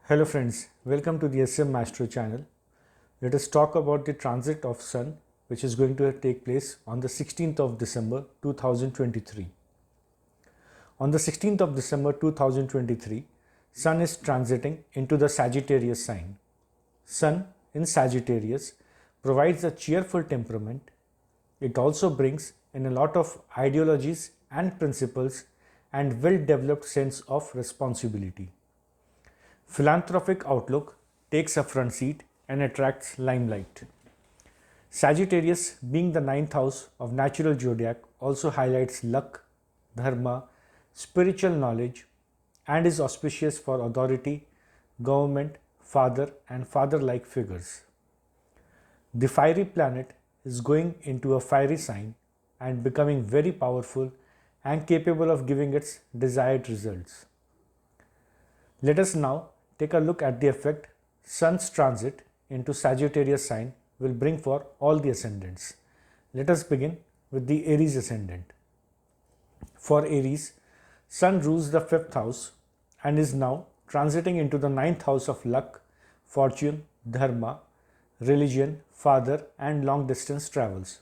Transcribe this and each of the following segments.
Hello friends, welcome to the SM Astro Channel. Let us talk about the transit of Sun which is going to take place on the 16th of December 2023. On the 16th of December 2023, Sun is transiting into the Sagittarius sign. Sun in Sagittarius provides a cheerful temperament. It also brings in a lot of ideologies and principles and well-developed sense of responsibility. Philanthropic outlook takes a front seat and attracts limelight. Sagittarius, being the ninth house of natural zodiac, also highlights luck, dharma, spiritual knowledge, and is auspicious for authority, government, father, and father-like figures. The fiery planet is going into a fiery sign and becoming very powerful and capable of giving its desired results. Let us now take a look at the effect Sun's transit into Sagittarius sign will bring for all the ascendants. Let us begin with the Aries ascendant. For Aries, Sun rules the 5th house and is now transiting into the 9th house of luck, fortune, dharma, religion, father, and long distance travels.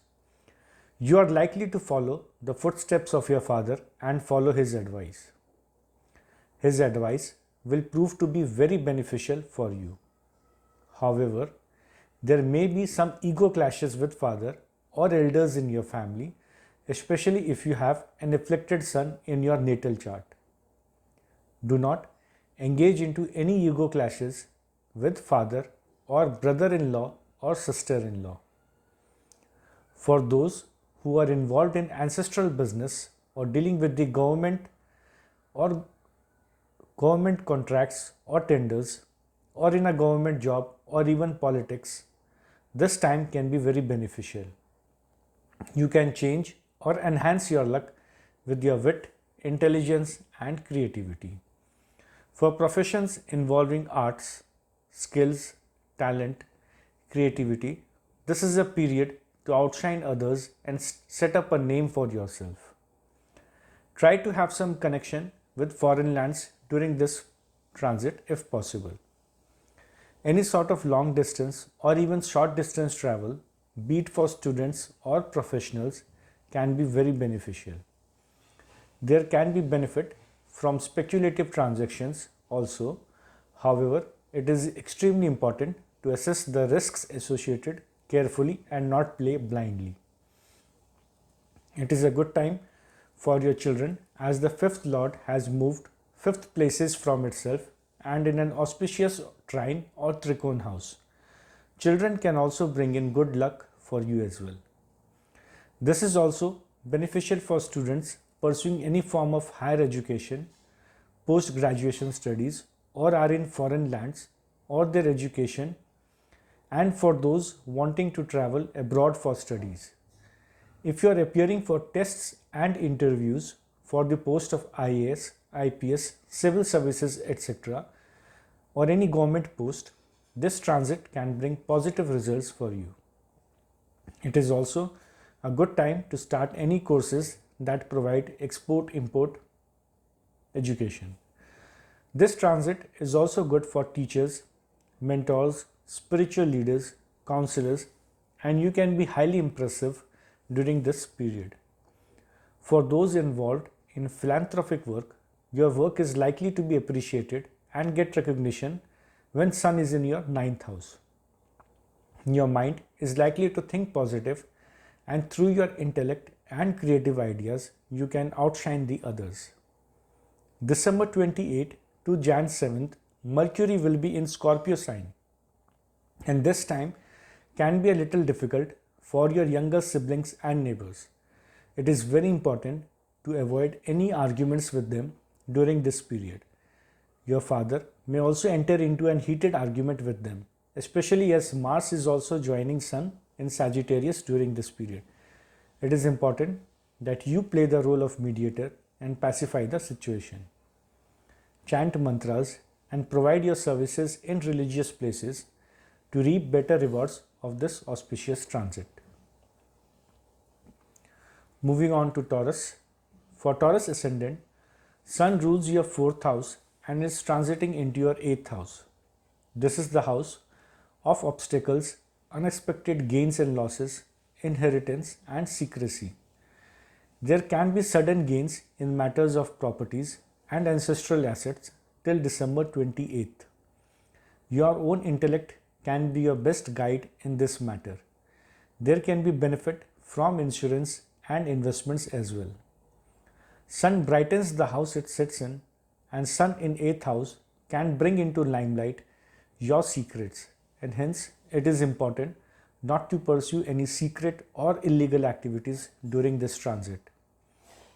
You are likely to follow the footsteps of your father and follow his advice. His advice will prove to be very beneficial for you. However, there may be some ego clashes with father or elders in your family, especially if you have an afflicted sun in your natal chart. Do not engage into any ego clashes with father or brother-in-law or sister-in-law. For those who are involved in ancestral business or dealing with the government or government contracts or tenders, or in a government job or even politics, this time can be very beneficial. You can change or enhance your luck with your wit, intelligence, and creativity. For professions involving arts, skills, talent, creativity, this is a period to outshine others and set up a name for yourself. Try to have some connection with foreign lands during this transit if possible. Any sort of long distance or even short distance travel, be it for students or professionals, can be very beneficial. There can be benefit from speculative transactions also. However, it is extremely important to assess the risks associated carefully and not play blindly. It is a good time for your children as the 5th lord has moved 5th places from itself and in an auspicious trine or tricone house. Children can also bring in good luck for you as well. This is also beneficial for students pursuing any form of higher education, post-graduation studies, or are in foreign lands or their education, and for those wanting to travel abroad for studies. If you are appearing for tests and interviews for the post of IAS, IPS, civil services, etc., or any government post, this transit can bring positive results for you. It is also a good time to start any courses that provide export-import education. This transit is also good for teachers, mentors, spiritual leaders, counselors, and you can be highly impressive during this period. For those involved in philanthropic work, your work is likely to be appreciated and get recognition when Sun is in your 9th house. Your mind is likely to think positive, and through your intellect and creative ideas, you can outshine the others. December 28 to Jan 7th, Mercury will be in Scorpio sign, and this time can be a little difficult for your younger siblings and neighbors. It is very important to avoid any arguments with them during this period. Your father may also enter into an heated argument with them, especially as Mars is also joining Sun in Sagittarius during this period. It is important that you play the role of mediator and pacify the situation. Chant mantras and provide your services in religious places to reap better rewards of this auspicious transit. Moving on to Taurus. For Taurus ascendant, Sun rules your 4th house and is transiting into your 8th house. This is the house of obstacles, unexpected gains and losses, inheritance, and secrecy. There can be sudden gains in matters of properties and ancestral assets till December 28th. Your own intellect can be your best guide in this matter. There can be benefit from insurance and investments as well. Sun brightens the house it sits in, and Sun in 8th house can bring into limelight your secrets, and hence it is important not to pursue any secret or illegal activities during this transit.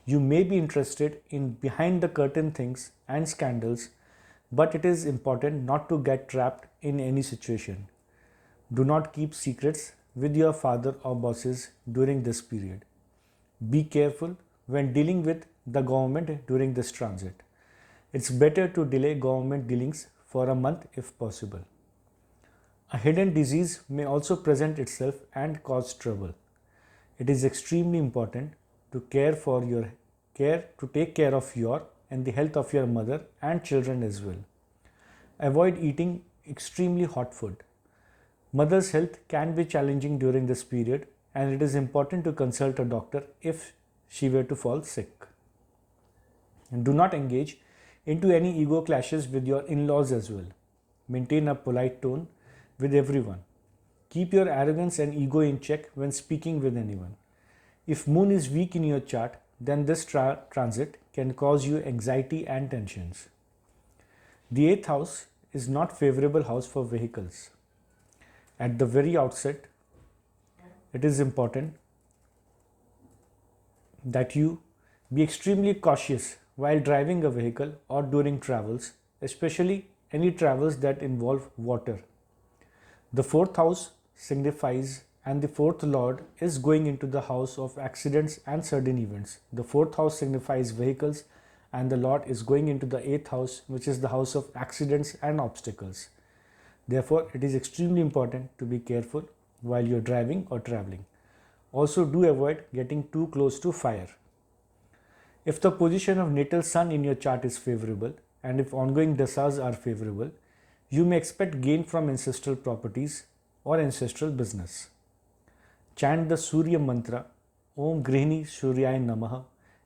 You may be interested in behind the curtain things and scandals, but it is important not to get trapped in any situation. Do not keep secrets with your father or bosses during this period. Be careful when dealing with the government during this transit. It's better to delay government dealings for a month if possible. A hidden disease may also present itself and cause trouble. It is extremely important to take care of your and the health of your mother and children as well. Avoid eating extremely hot food. Mother's health can be challenging during this period, and it is important to consult a doctor if she were to fall sick. And do not engage into any ego clashes with your in-laws as well. Maintain a polite tone with everyone. Keep your arrogance and ego in check when speaking with anyone. If moon is weak in your chart, then this transit can cause you anxiety and tensions. The 8th house is not favorable house for vehicles. At the very outset, it is important that you be extremely cautious while driving a vehicle or during travels, especially any travels that involve water. The 4th house signifies, and the 4th lord is going into the house of accidents and sudden events. The 4th house signifies vehicles, and the lord is going into the 8th house, which is the house of accidents and obstacles. Therefore, it is extremely important to be careful while you're driving or traveling. Also, do avoid getting too close to fire. If the position of natal sun in your chart is favorable, and if ongoing dasas are favorable, you may expect gain from ancestral properties or ancestral business. Chant the Surya mantra, Om Grihini Suryaya Namaha,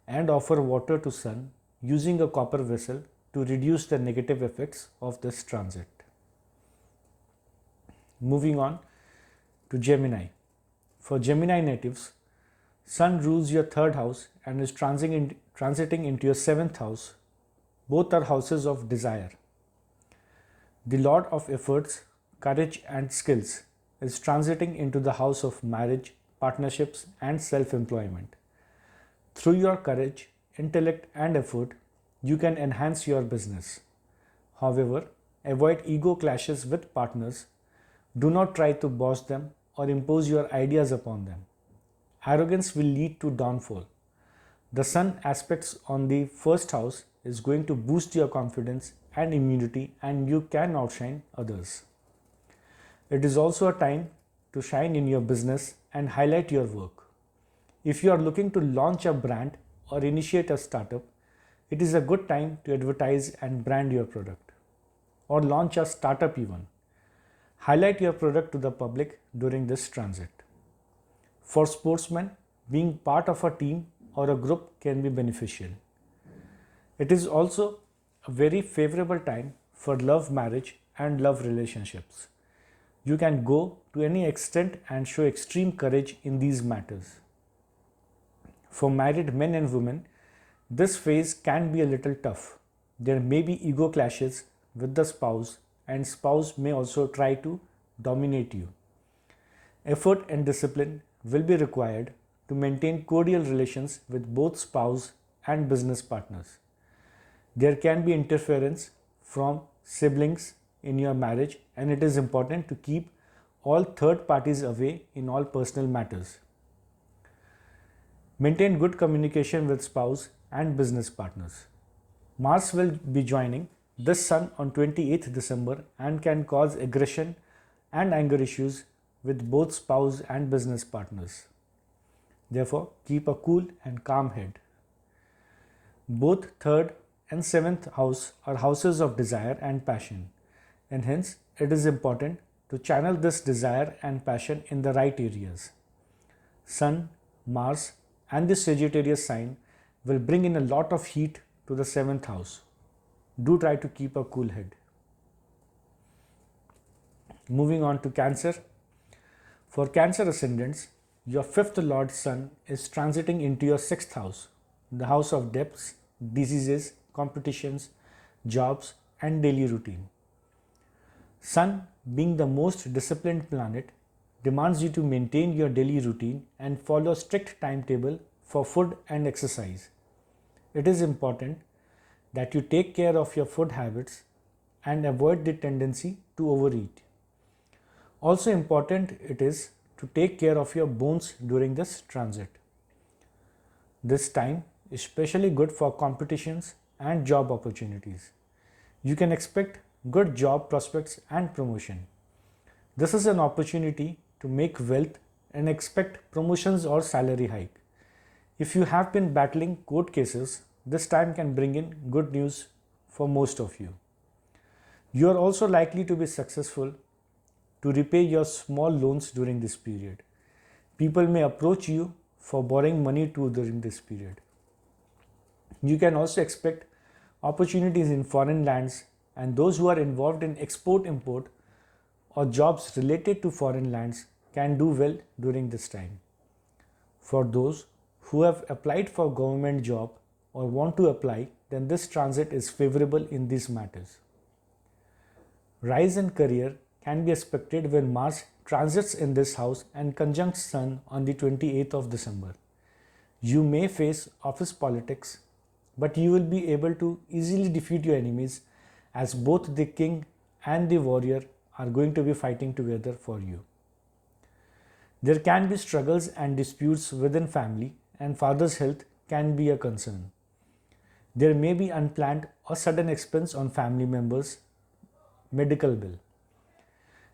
and offer water to sun using a copper vessel to reduce the negative effects of this transit. Moving on to Gemini. For Gemini natives, Sun rules your 3rd house and is transiting into your 7th house. Both are houses of desire. The Lord of efforts, courage and skills is transiting into the house of marriage, partnerships and self-employment. Through your courage, intellect and effort, you can enhance your business. However, avoid ego clashes with partners. Do not try to boss them or impose your ideas upon them. Arrogance will lead to downfall. The Sun aspects on the 1st house is going to boost your confidence and immunity, and you can outshine others. It is also a time to shine in your business and highlight your work. If you are looking to launch a brand or initiate a startup, it is a good time to advertise and brand your product, or launch a startup even. Highlight your product to the public during this transit. For sportsmen, being part of a team or a group can be beneficial. It is also a very favorable time for love marriage and love relationships. You can go to any extent and show extreme courage in these matters. For married men and women, this phase can be a little tough. There may be ego clashes with the spouse, and spouse may also try to dominate you. Effort and discipline will be required to maintain cordial relations with both spouse and business partners. There can be interference from siblings in your marriage, and it is important to keep all third parties away in all personal matters. Maintain good communication with spouse and business partners. Mars will be joining this Sun on 28th December and can cause aggression and anger issues with both spouse and business partners. Therefore, keep a cool and calm head. Both 3rd and 7th house are houses of desire and passion. and hence it is important to channel this desire and passion in the right areas. Sun, Mars and the Sagittarius sign will bring in a lot of heat to the 7th house. Do try to keep a cool head. Moving on to Cancer. For Cancer ascendants, your 5th Lord Sun is transiting into your 6th house, the house of debts, diseases, competitions, jobs and daily routine. Sun, being the most disciplined planet, demands you to maintain your daily routine and follow a strict timetable for food and exercise. It is important that you take care of your food habits and avoid the tendency to overeat. Also important it is to take care of your bones during this transit. This time is especially good for competitions and job opportunities. You can expect good job prospects and promotion. This is an opportunity to make wealth and expect promotions or salary hike. If you have been battling court cases, this time can bring in good news for most of you. You are also likely to be successful to repay your small loans during this period. People may approach you for borrowing money too during this period. You can also expect opportunities in foreign lands, and those who are involved in export-import or jobs related to foreign lands can do well during this time. For those who have applied for government job or want to apply, then this transit is favorable in these matters. Rise in career can be expected when Mars transits in this house and conjuncts Sun on the 28th of December. You may face office politics, but you will be able to easily defeat your enemies, as both the king and the warrior are going to be fighting together for you. There can be struggles and disputes within family, and father's health can be a concern. There may be unplanned or sudden expense on family members' medical bill.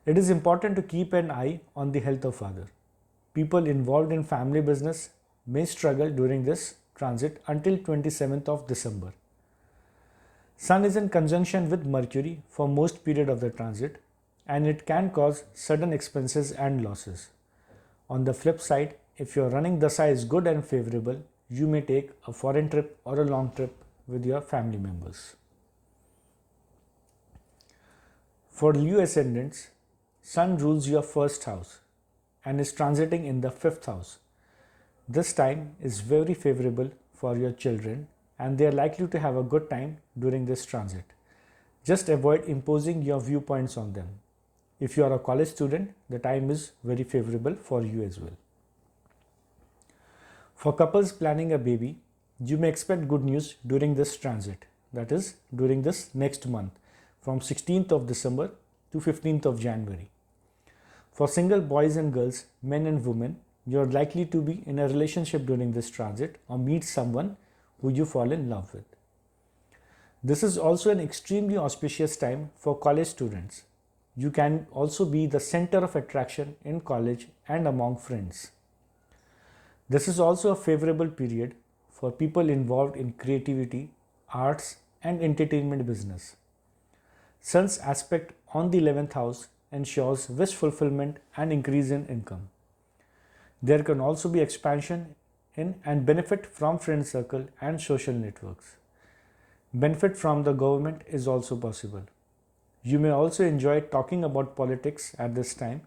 It is important to keep an eye on the health of father. People involved in family business may struggle during this transit until 27th of December. Sun is in conjunction with Mercury for most period of the transit, and it can cause sudden expenses and losses. On the flip side, if your running dasa is good and favorable, you may take a foreign trip or a long trip with your family members. For Leo ascendants, Sun rules your 1st house and is transiting in the 5th house. This time is very favorable for your children, and they are likely to have a good time during this transit. Just avoid imposing your viewpoints on them. If you are a college student, the time is very favorable for you as well. For couples planning a baby, you may expect good news during this transit, that is during this next month from 16th of December to 15th of January. For single boys and girls, men and women, you are likely to be in a relationship during this transit or meet someone who you fall in love with. This is also an extremely auspicious time for college students. You can also be the center of attraction in college and among friends. This is also a favorable period for people involved in creativity, arts and entertainment business. Sun's aspect on the 11th house ensures wish fulfillment and increase in income. There can also be expansion in and benefit from friend circle and social networks. Benefit from the government is also possible. You may also enjoy talking about politics at this time,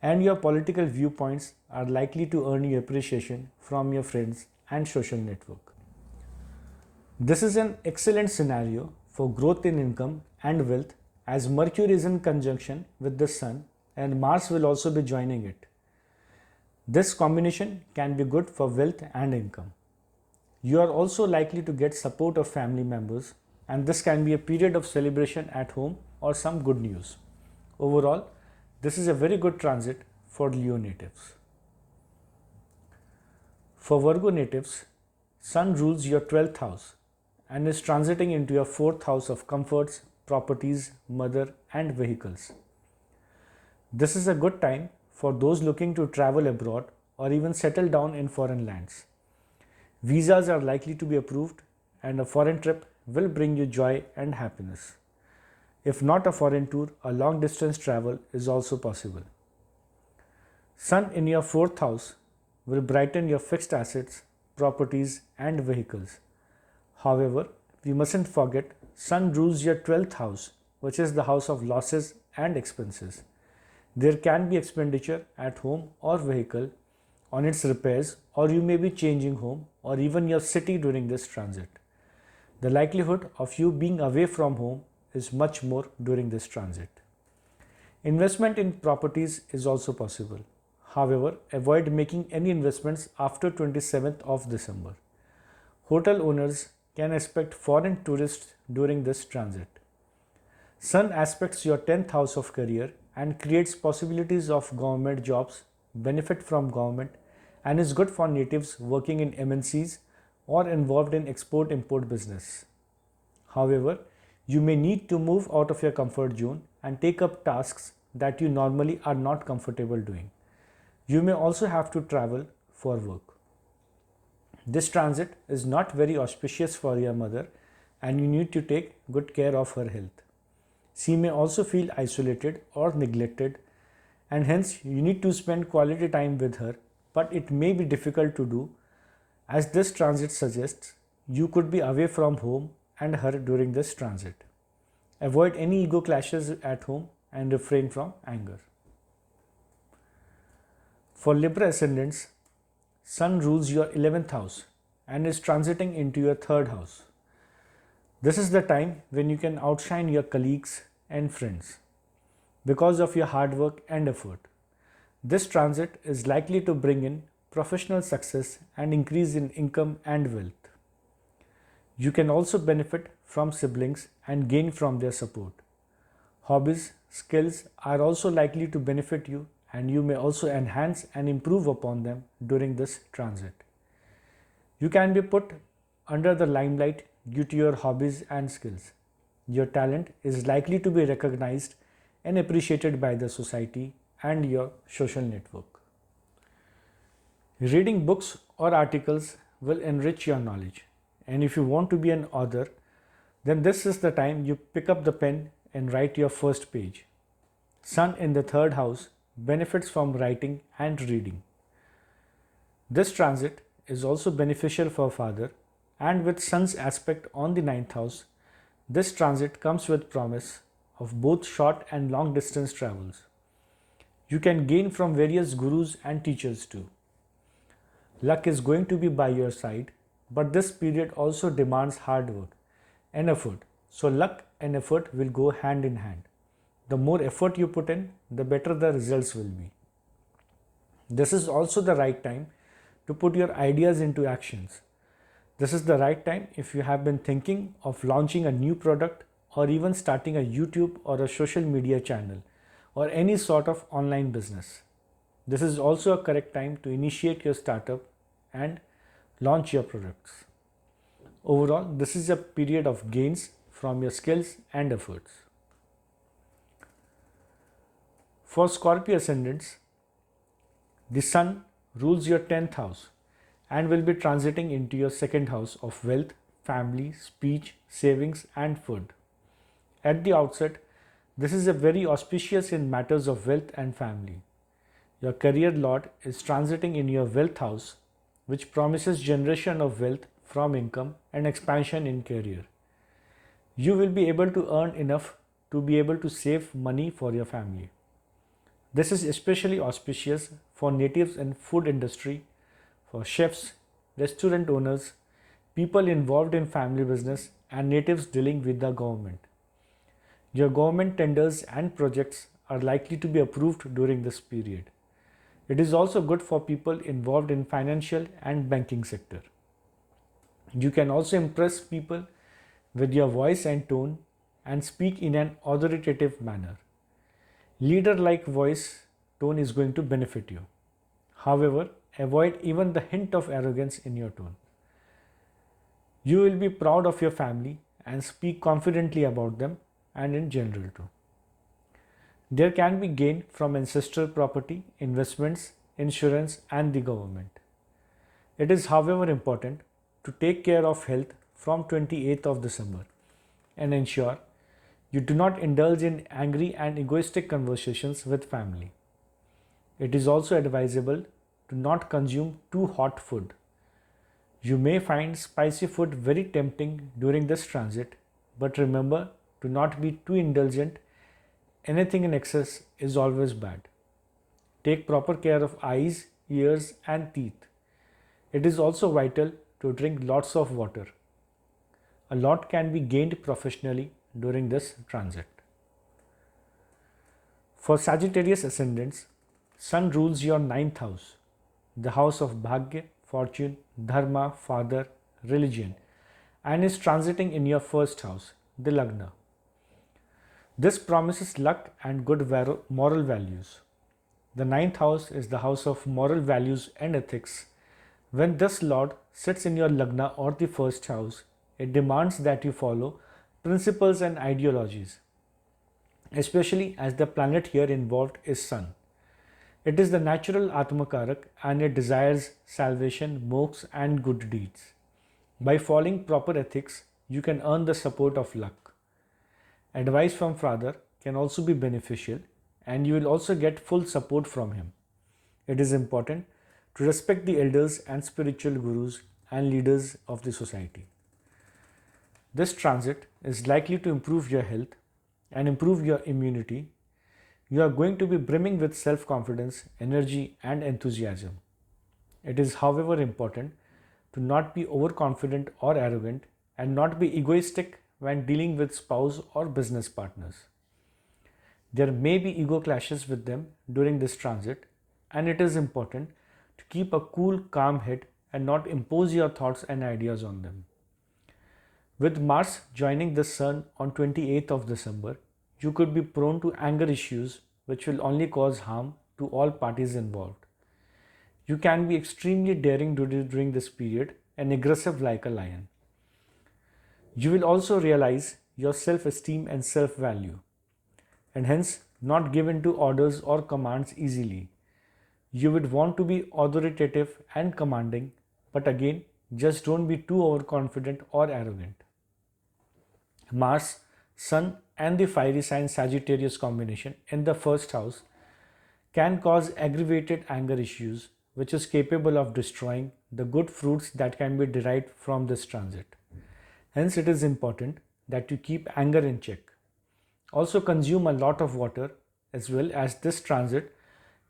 and your political viewpoints are likely to earn you appreciation from your friends and social network. This is an excellent scenario for growth in income and wealth, as Mercury is in conjunction with the Sun and Mars will also be joining it. This combination can be good for wealth and income. You are also likely to get support of family members, and this can be a period of celebration at home or some good news. Overall, this is a very good transit for Leo natives. For Virgo natives, Sun rules your 12th house and is transiting into your 4th house of comforts, properties, mother and vehicles. This is a good time for those looking to travel abroad or even settle down in foreign lands. Visas are likely to be approved, and a foreign trip will bring you joy and happiness. If not a foreign tour, a long distance travel is also possible. Sun in your 4th house will brighten your fixed assets, properties and vehicles. However, we mustn't forget Sun rules your 12th house, which is the house of losses and expenses. There can be expenditure at home or vehicle on its repairs, or you may be changing home or even your city during this transit. The likelihood of you being away from home is much more during this transit. Investment in properties is also possible. However, avoid making any investments after 27th of December. Hotel owners can expect foreign tourists during this transit. Sun aspects your 10th house of career and creates possibilities of government jobs, benefit from government, and is good for natives working in MNCs or involved in export-import business. However, you may need to move out of your comfort zone and take up tasks that you normally are not comfortable doing. You may also have to travel for work. This transit is not very auspicious for your mother and you need to take good care of her health. She may also feel isolated or neglected and hence you need to spend quality time with her, but it may be difficult to do as this transit suggests you could be away from home and her during this transit. Avoid any ego clashes at home and refrain from anger. For Libra ascendants, Sun rules your 11th house and is transiting into your 3rd house. This is the time when you can outshine your colleagues and friends because of your hard work and effort. This transit is likely to bring in professional success and increase in income and wealth. You can also benefit from siblings and gain from their support. Hobbies, skills are also likely to benefit you and you may also enhance and improve upon them during this transit. You can be put under the limelight due to your hobbies and skills. Your talent is likely to be recognized and appreciated by the society and your social network. Reading books or articles will enrich your knowledge, and if you want to be an author, then this is the time you pick up the pen and write your first page. Sun in the 3rd house benefits from writing and reading. This transit is also beneficial for father, and with Sun's aspect on the 9th house, this transit comes with promise of both short and long distance travels. You can gain from various gurus and teachers too. Luck is going to be by your side, but this period also demands hard work and effort. So luck and effort will go hand in hand. The more effort you put in, the better the results will be. This is also the right time to put your ideas into actions. This is the right time if you have been thinking of launching a new product or even starting a YouTube or a social media channel or any sort of online business. This is also a correct time to initiate your startup and launch your products. Overall, this is a period of gains from your skills and efforts. For Scorpio ascendants, the Sun rules your 10th house and will be transiting into your 2nd house of wealth, family, speech, savings and food. At the outset, this is a very auspicious in matters of wealth and family. Your career lord is transiting in your wealth house, which promises generation of wealth from income and expansion in career. You will be able to earn enough to be able to save money for your family. This is especially auspicious for natives in food industry, for chefs, restaurant owners, people involved in family business and natives dealing with the government. Your government tenders and projects are likely to be approved during this period. It is also good for people involved in financial and banking sector. You can also impress people with your voice and tone and speak in an authoritative manner. Leader-like voice tone is going to benefit you. However, avoid even the hint of arrogance in your tone. You will be proud of your family and speak confidently about them and in general too. There can be gain from ancestral property, investments, insurance and the government. It is however important to take care of health from 28th of December and ensure You do not indulge in angry and egoistic conversations with family. It is also advisable to not consume too hot food. You may find spicy food very tempting during this transit, but remember to not be too indulgent. Anything in excess is always bad. Take proper care of eyes, ears, and teeth. It is also vital to drink lots of water. A lot can be gained professionally during this transit. For Sagittarius ascendants, Sun rules your ninth house, the house of Bhagya, fortune, dharma, father, religion, and is transiting in your first house, the Lagna. This promises luck and good moral values. The ninth house is the house of moral values and ethics. When this Lord sits in your Lagna or the first house, it demands that you follow principles and ideologies, especially as the planet here involved is Sun. It is the natural Atmakarak and it desires salvation, moksha, and good deeds. By following proper ethics, you can earn the support of luck. Advice from Father can also be beneficial and you will also get full support from him. It is important to respect the elders and spiritual gurus and leaders of the society. This transit is likely to improve your health and improve your immunity. You are going to be brimming with self-confidence, energy, and enthusiasm. It is, however, important to not be overconfident or arrogant and not be egoistic when dealing with spouse or business partners. There may be ego clashes with them during this transit, and it is important to keep a cool, calm head and not impose your thoughts and ideas on them. With Mars joining the Sun on 28th of December, you could be prone to anger issues which will only cause harm to all parties involved. You can be extremely daring during this period and aggressive like a lion. You will also realize your self-esteem and self-value, and hence not give in to orders or commands easily. You would want to be authoritative and commanding, but again, just don't be too overconfident or arrogant. Mars, Sun, and the fiery sign Sagittarius combination in the first house can cause aggravated anger issues, which is capable of destroying the good fruits that can be derived from this transit. Hence, it is important that you keep anger in check. Also, consume a lot of water, as well as this transit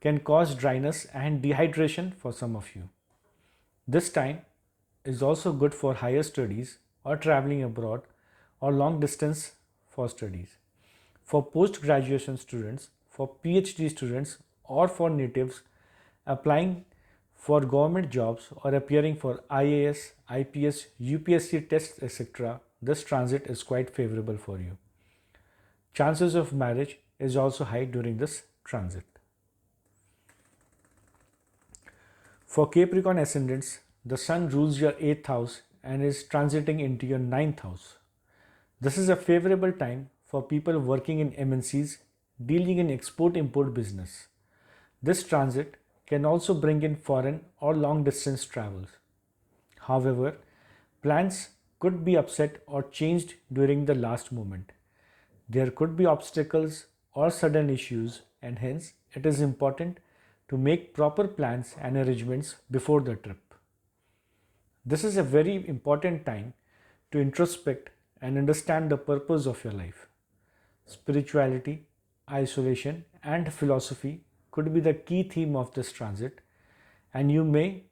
can cause dryness and dehydration for some of you. This time is also good for higher studies or traveling abroad or long distance for studies. For post-graduation students, for PhD students, or for natives applying for government jobs or appearing for IAS, IPS, UPSC tests, etc., this transit is quite favorable for you. Chances of marriage is also high during this transit. For Capricorn ascendants, the Sun rules your 8th house and is transiting into your 9th house. This is a favorable time for people working in MNCs, dealing in export-import business. This transit can also bring in foreign or long-distance travels. However, plans could be upset or changed during the last moment. There could be obstacles or sudden issues, and hence it is important to make proper plans and arrangements before the trip. This is a very important time to introspect and understand the purpose of your life. Spirituality, isolation, and philosophy could be the key theme of this transit, and you may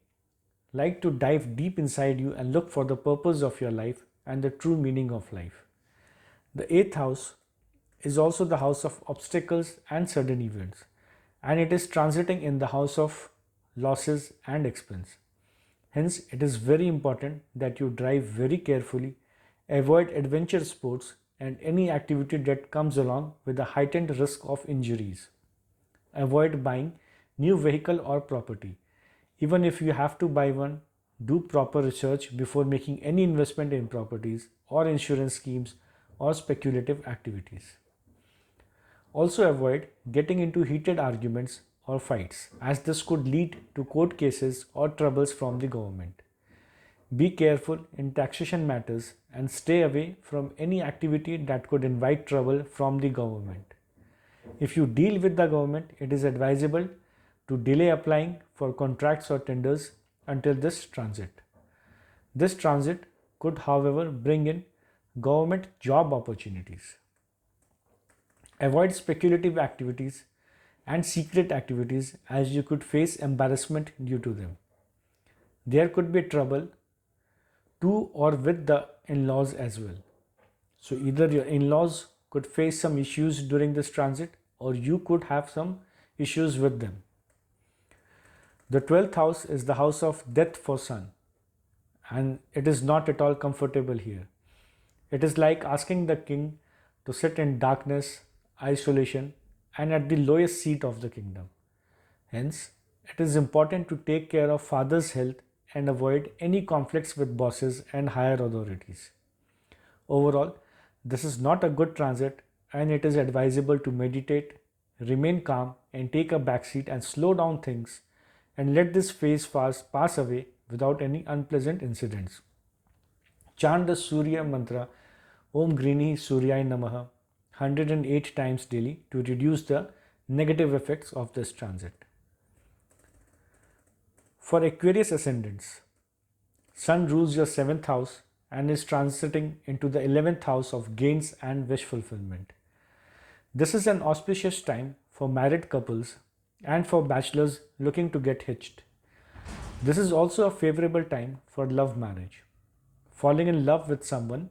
like to dive deep inside you and look for the purpose of your life and the true meaning of life. The 8th house is also the house of obstacles and sudden events, and it is transiting in the house of losses and expense. Hence, it is very important that you drive very carefully, avoid adventure sports and any activity that comes along with a heightened risk of injuries. Avoid buying new vehicle or property. Even if you have to buy one, do proper research before making any investment in properties or insurance schemes or speculative activities. Also avoid getting into heated arguments or fights, as this could lead to court cases or troubles from the government. Be careful in taxation matters and stay away from any activity that could invite trouble from the government. If you deal with the government, it is advisable to delay applying for contracts or tenders until this transit. This transit could, however, bring in government job opportunities. Avoid speculative activities and secret activities as you could face embarrassment due to them. There could be trouble to or with the in-laws as well. So either your in-laws could face some issues during this transit or you could have some issues with them. The 12th house is the house of death for Sun, and it is not at all comfortable here. It is like asking the king to sit in darkness, isolation, and at the lowest seat of the kingdom. Hence, it is important to take care of father's health and avoid any conflicts with bosses and higher authorities. Overall, this is not a good transit and it is advisable to meditate, remain calm and take a backseat and slow down things and let this phase pass away without any unpleasant incidents. Chant the Surya mantra Om Grini Suryai Namaha 108 times daily to reduce the negative effects of this transit. For Aquarius ascendants, Sun rules your 7th house and is transiting into the 11th house of gains and wish fulfillment. This is an auspicious time for married couples and for bachelors looking to get hitched. This is also a favorable time for love marriage. Falling in love with someone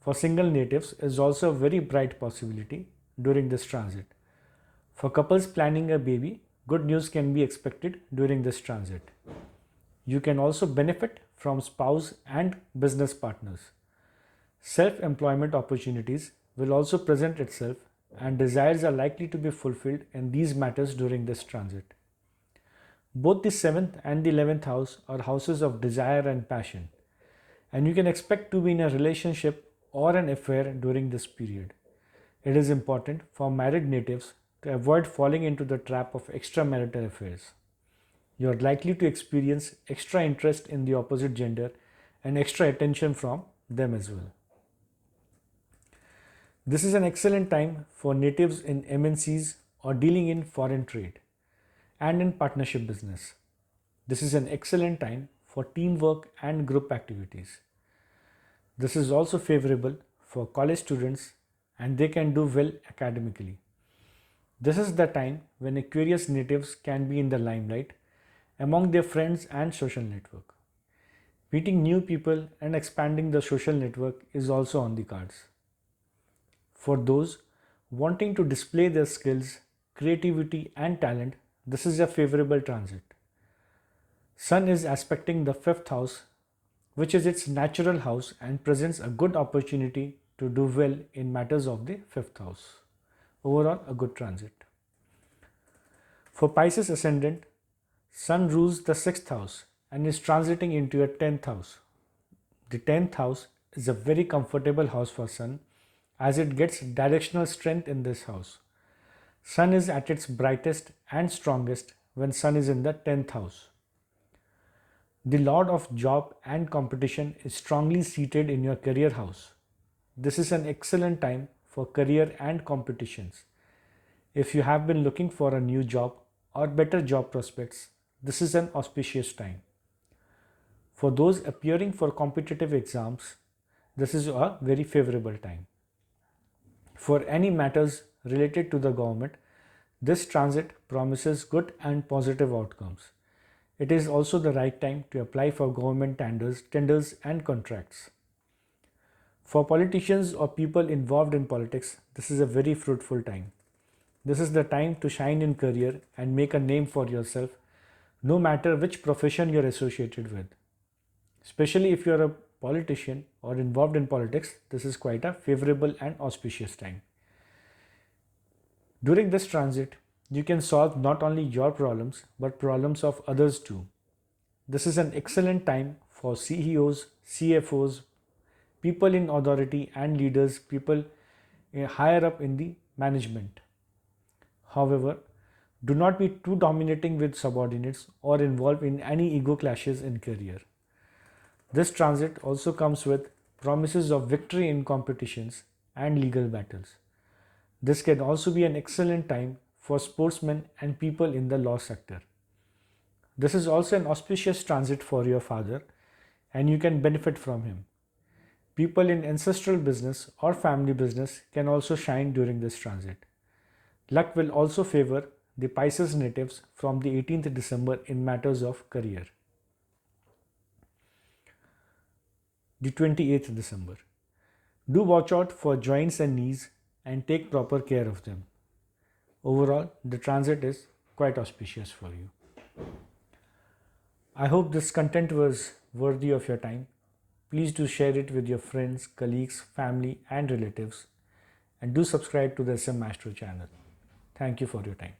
for single natives is also a very bright possibility during this transit. For couples planning a baby, good news can be expected during this transit. You can also benefit from spouse and business partners. Self-employment opportunities will also present itself and desires are likely to be fulfilled in these matters during this transit. Both the 7th and the 11th house are houses of desire and passion, and you can expect to be in a relationship or an affair during this period. It is important for married natives to avoid falling into the trap of extramarital affairs. You are likely to experience extra interest in the opposite gender and extra attention from them as well. This is an excellent time for natives in MNCs or dealing in foreign trade and in partnership business. This is an excellent time for teamwork and group activities. This is also favorable for college students and they can do well academically. This is the time when Aquarius natives can be in the limelight among their friends and social network. Meeting new people and expanding the social network is also on the cards. For those wanting to display their skills, creativity and talent, this is a favorable transit. Sun is aspecting the 5th house, which is its natural house and presents a good opportunity to do well in matters of the 5th house. Overall, a good transit. For Pisces ascendant, Sun rules the 6th house and is transiting into your 10th house. The 10th house is a very comfortable house for Sun as it gets directional strength in this house. Sun is at its brightest and strongest when Sun is in the 10th house. The Lord of Job and Competition is strongly seated in your career house. This is an excellent time for career and competitions. If you have been looking for a new job or better job prospects, this is an auspicious time. For those appearing for competitive exams, this is a very favorable time. For any matters related to the government, this transit promises good and positive outcomes. It is also the right time to apply for government tenders and contracts. For politicians or people involved in politics, this is a very fruitful time. This is the time to shine in career and make a name for yourself, no matter which profession you're associated with. Especially if you're a politician or involved in politics, this is quite a favorable and auspicious time. During this transit, you can solve not only your problems but problems of others too. This is an excellent time for CEOs, CFOs, people in authority and leaders, people higher up in the management. However, do not be too dominating with subordinates or involved in any ego clashes in career. This transit also comes with promises of victory in competitions and legal battles. This can also be an excellent time for sportsmen and people in the law sector. This is also an auspicious transit for your father, and you can benefit from him. People in ancestral business or family business can also shine during this transit. Luck will also favor the Pisces natives from the 18th December in matters of career. The 28th December. Do watch out for joints and knees and take proper care of them. Overall, the transit is quite auspicious for you. I hope this content was worthy of your time. Please do share it with your friends, colleagues, family and relatives, and do subscribe to the SM Astro channel. Thank you for your time.